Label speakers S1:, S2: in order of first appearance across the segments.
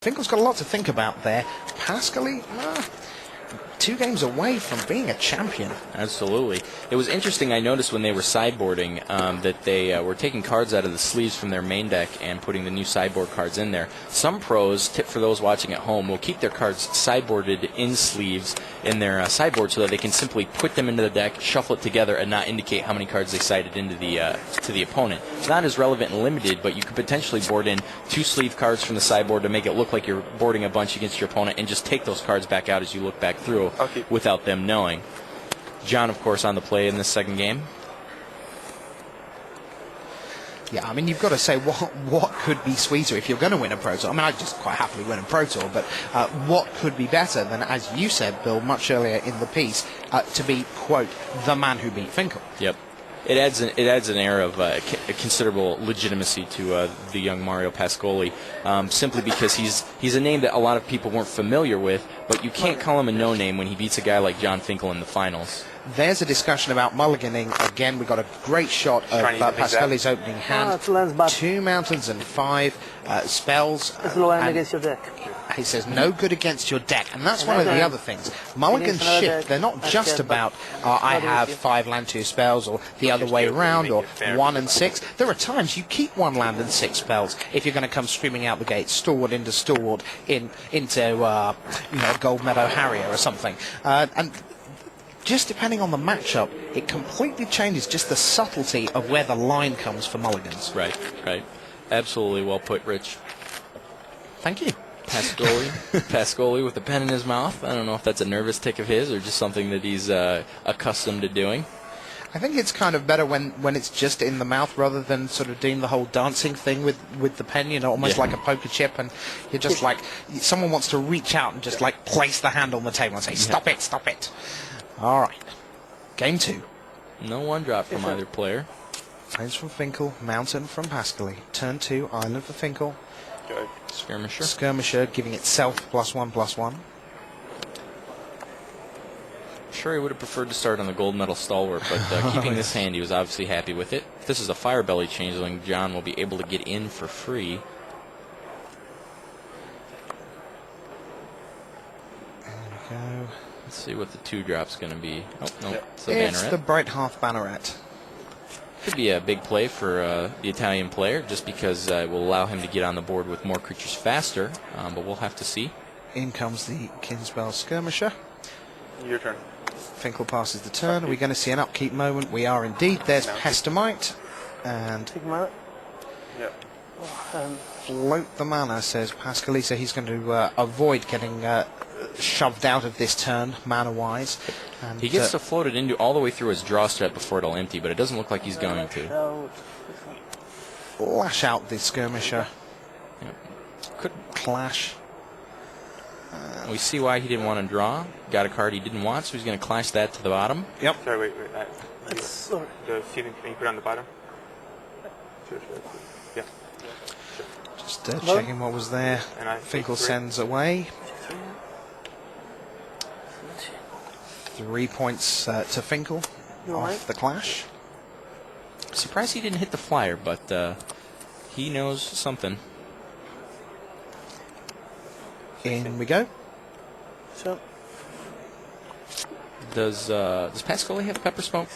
S1: Finkel's got a lot to think about there. Pascoli, 2 games away from being a champion.
S2: Absolutely. It was interesting, I noticed when they were sideboarding that they were taking cards out of the sleeves from their main deck and putting the new sideboard cards in there. Some pros, tip for those watching at home, will keep their cards sideboarded in sleeves in their sideboard so that they can simply put them into the deck, shuffle it together, and not indicate how many cards they sided into the to the opponent. It's not as relevant and limited, but you could potentially board in 2 sleeve cards from the sideboard to make it look like you're boarding a bunch against your opponent and just take those cards back out as you look back through.
S3: Okay.
S2: Without them knowing. John, of course, on the play in this second game.
S1: Yeah, I mean, you've got to say what could be sweeter if you're going to win a Pro Tour. I mean, I'd just quite happily win a Pro Tour, but what could be better than, as you said, Bill, much earlier in the piece, to be, quote, the man who beat Finkel?
S2: Yep. It adds an air of considerable legitimacy to the young Mario Pascoli, simply because he's a name that a lot of people weren't familiar with, but you can't call him a no-name when he beats a guy like John Finkel in the finals.
S1: There's a discussion about mulliganing. Again, we got a great shot of Pascoli's opening hand. 2 mountains and 5 spells.
S4: It's low end against your deck.
S1: He says no good against your deck, and that's one of the other things. Mulligan shift, they're not just about I have 5 land 2 spells, or the other way around, or 1 and 6. There are times you keep 1 land and 6 spells if you're going to come screaming out the gate, stalwart into stalwart, into Gold Meadow Harrier or something. And just depending on the matchup, it completely changes just the subtlety of where the line comes for mulligans.
S2: Right, right. Absolutely well put, Rich.
S1: Thank you.
S2: Pascoli with a pen in his mouth. I don't know if that's a nervous tick of his or just something that he's accustomed to doing.
S1: I think it's kind of better when it's just in the mouth rather than sort of doing the whole dancing thing with the pen, almost like a poker chip, and you're just like, someone wants to reach out and just like place the hand on the table and say, stop it, stop it. All right. Game 2.
S2: No 1-drop from either player.
S1: Plains from Finkel, Mountain from Pascoli. Turn 2, Island for Finkel.
S3: Go.
S2: Skirmisher.
S1: Skirmisher giving itself +1/+1.
S2: Sure, he would have preferred to start on the gold medal stalwart, but keeping this hand, he was obviously happy with it. If this is a Firebelly changeling, John will be able to get in for free.
S1: There we go.
S2: Let's see what the 2-drop's going to be. Oh, no, it's the
S1: It's
S2: Banneret.
S1: the Bright Half Banneret.
S2: Could be a big play for the Italian player, just because it will allow him to get on the board with more creatures faster, but we'll have to see.
S1: In comes the Kinsbell Skirmisher.
S3: Your turn.
S1: Finkel passes the turn. Are we going to see an upkeep moment? We are indeed. There's Pestamite. And
S4: Take him out.
S3: Yeah.
S1: float the mana, says Pascoli, so he's going to avoid getting shoved out of this turn, mana-wise. And
S2: He gets to float it into all the way through his draw step before it'll empty, but it doesn't look like he's going to.
S1: lash out the Skirmisher.
S2: Yep. Could
S1: Clash.
S2: we see why he didn't want to draw? Got a card he didn't want, so he's going to clash that to the bottom.
S1: Yep.
S3: Sorry, wait.
S4: Sorry.
S3: The seating, can you put it on the bottom? Sure. Yeah.
S1: Just checking what was there.
S3: And
S1: Finkel sends away. 3 points to Finkel off the clash.
S2: Surprised he didn't hit the flyer, but he knows something.
S1: In we go.
S4: So,
S2: Does Pascoli have Pepper Smoke?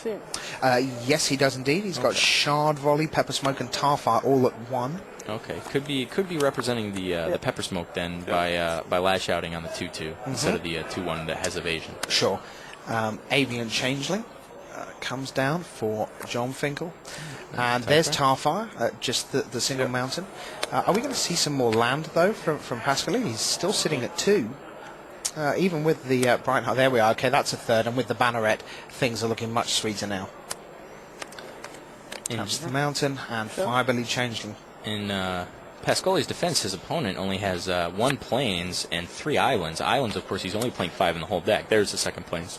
S1: Yes, he does indeed. He's got Shard Volley, Pepper Smoke, and Tarfire all at 1.
S2: Okay, could be representing the Pepper Smoke then by lash outing on the 2/2 instead of the 2/1 that has evasion.
S1: Sure. Avian Changeling comes down for John Finkel. And there's Tarfire, just the single mountain. Are we going to see some more land, though, from Pascoli? He's still sitting at 2. Even with the Bright Heart. There we are. Okay, that's a 3rd. And with the Banneret, things are looking much sweeter now. Comes the mountain and Firebelly Changeling.
S2: In Pascoli's defense, his opponent only has 1 plains and 3 islands. Islands, of course, he's only playing 5 in the whole deck. There's the second plains.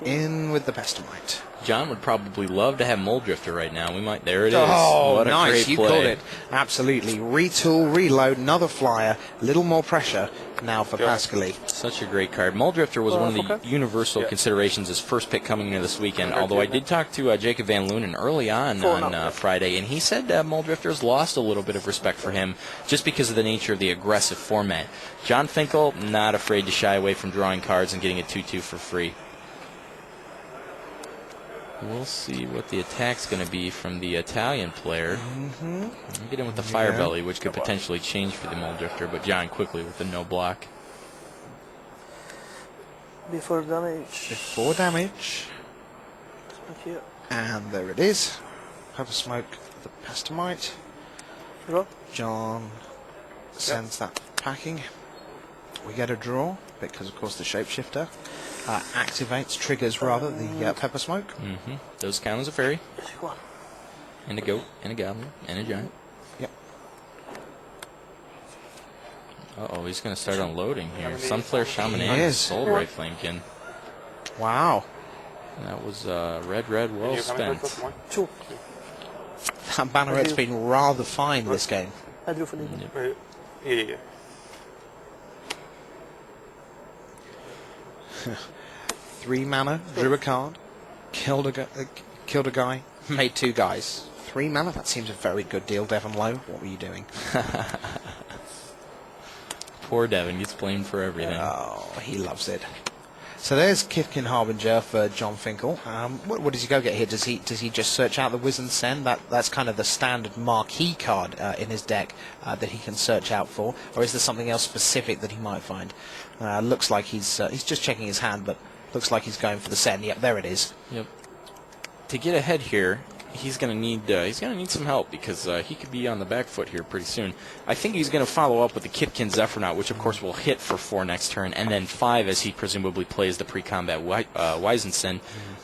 S1: in with the Pestamite.
S2: John would probably love to have Mole Drifter right now. We might. There it is.
S1: Oh,
S2: what a
S1: nice.
S2: great
S1: You
S2: play.
S1: called it. Absolutely. Retool, reload, another flyer. Little more pressure now for Pascoli.
S2: Such a great card. Mole Drifter was one of the universal considerations as first pick coming into this weekend, although I did talk to Jacob Van Loonen early on Friday, and he said Mole Drifter has lost a little bit of respect for him just because of the nature of the aggressive format. John Finkel, not afraid to shy away from drawing cards and getting a 2-2 for free. We'll see what the attack's going to be from the Italian player. Get in with the Fire Belly, which could potentially change for the Mole Drifter, but John quickly with the no block.
S4: Before damage.
S1: Before damage.
S4: Here.
S1: And there it is. Pepper Smoke, the Pestamite.
S4: Draw.
S1: John sends that packing. We get a draw, because of course the Shapeshifter triggers rather, the Pepper Smoke.
S2: Those count as a fairy.
S4: Yes, you want.
S2: And a goat, and a goblin, and a giant.
S1: Yep.
S2: Uh-oh, he's going to start unloading here. Sunflare Shaman
S1: He
S2: and
S1: is.
S2: Soul Ray Flamekin.
S1: Wow.
S2: That was red, well spent.
S4: 2.
S1: That Banneret's been rather fine this game.
S4: I drew for the
S3: Yeah.
S1: 3 mana, drew a card, killed a guy, made 2 guys. 3 mana, that seems a very good deal, Devon Lowe. What were you doing?
S2: Poor Devon gets blamed for everything.
S1: Oh, he loves it. So there's Kithkin Harbinger for John Finkel. What does he go get here? Does he just search out the Wizened Send? That's kind of the standard marquee card in his deck that he can search out for, or is there something else specific that he might find? Looks like he's just checking his hand, but looks like he's going for the Send. Yep, there it is.
S2: Yep. To get ahead here, he's going to need some help because he could be on the back foot here pretty soon. I think he's going to follow up with the Kipkin Zephyronaut, which of course will hit for 4 next turn, and then 5 as he presumably plays the pre-combat Wisensen.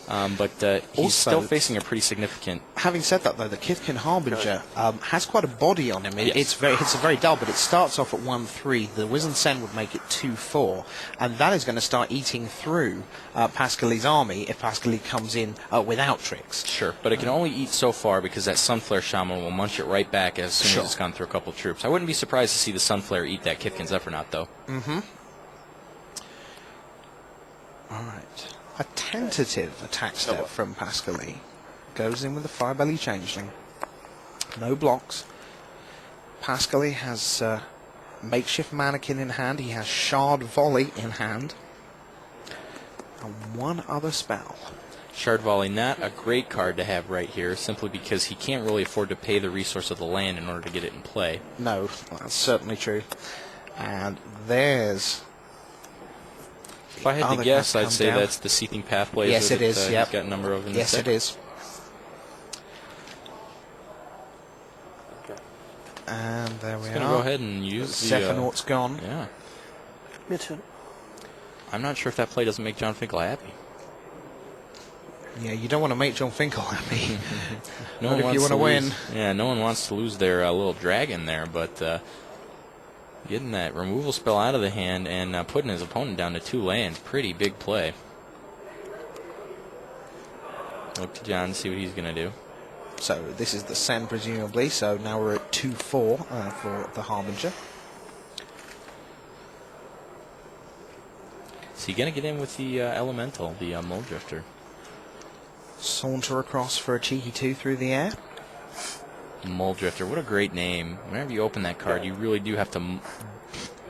S2: But he's
S1: Also,
S2: still facing a pretty significant.
S1: Having said that, though, the Kithkin Harbinger has quite a body on him. It's very dull, but it starts off at 1-3. The Wizened Send would make it 2-4, and that is going to start eating through Pascoli's army if Pascoli comes in without tricks.
S2: Sure, but it can only eat so far because that Sunflare Shaman will munch it right back as soon as it's gone through a couple of troops. I wouldn't be surprised to see the Sunflare eat that Kithkin Zephyronaut, though.
S1: All right. A tentative attack step from Pascoli. Goes in with the Firebelly Changeling. No blocks. Pascoli has Makeshift Mannequin in hand. He has Shard Volley in hand. And one other spell.
S2: Shard Volley, not a great card to have right here, simply because he can't really afford to pay the resource of the land in order to get it in play.
S1: No, that's certainly true. And there's...
S2: If I had to guess, I'd say that's the Seething Pathways.
S1: Yes, it is.
S2: He's got a number of in
S1: Yes, it is. And there we are.
S2: He's going to go ahead and use the...
S1: Zephyronaut's gone.
S2: Yeah.
S4: Me too.
S2: I'm not sure if that play doesn't make John Finkel happy.
S1: Yeah, you don't want to make John Finkel happy.
S2: Not
S1: if you want to win.
S2: Yeah, no one wants to lose their little dragon there, but getting that removal spell out of the hand and putting his opponent down to 2 lands, pretty big play. Look to John, see what he's going to do.
S1: So this is the Send, presumably, so now we're at 2-4 for the Harbinger.
S2: So you going to get in with the Elemental, the Mole Drifter.
S1: Saunter across for a cheeky 2 through the air.
S2: Mole Drifter, what a great name. Whenever you open that card, you really do have to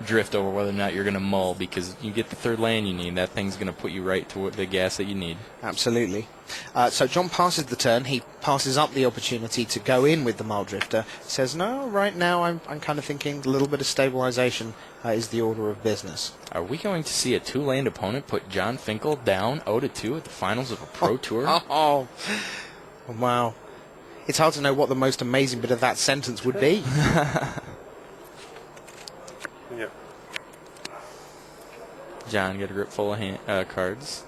S2: drift over whether or not you're going to mull, because you get the 3rd land you need. That thing's going to put you right to the gas that you need.
S1: Absolutely. So John passes the turn. He passes up the opportunity to go in with the Mole Drifter. Says, no, right now I'm kind of thinking a little bit of stabilization is the order of business.
S2: Are we going to see a 2-land opponent put John Finkel down 0-2 at the finals of a Pro Tour?
S1: Oh, wow. It's hard to know what the most amazing bit of that sentence would be.
S3: Yeah.
S2: John got a grip full of cards.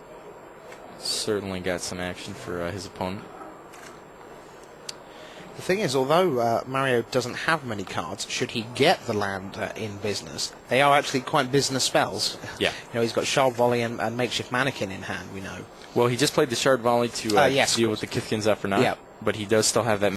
S2: Certainly got some action for his opponent.
S1: The thing is, although Mario doesn't have many cards, should he get the land in business, they are actually quite business spells.
S2: Yeah.
S1: He's got Shard Volley and Makeshift Mannequin in hand, we know.
S2: Well, he just played the Shard Volley to
S1: Yes,
S2: deal with the Kithkins Zephyr,
S1: Yeah.
S2: but he does still have that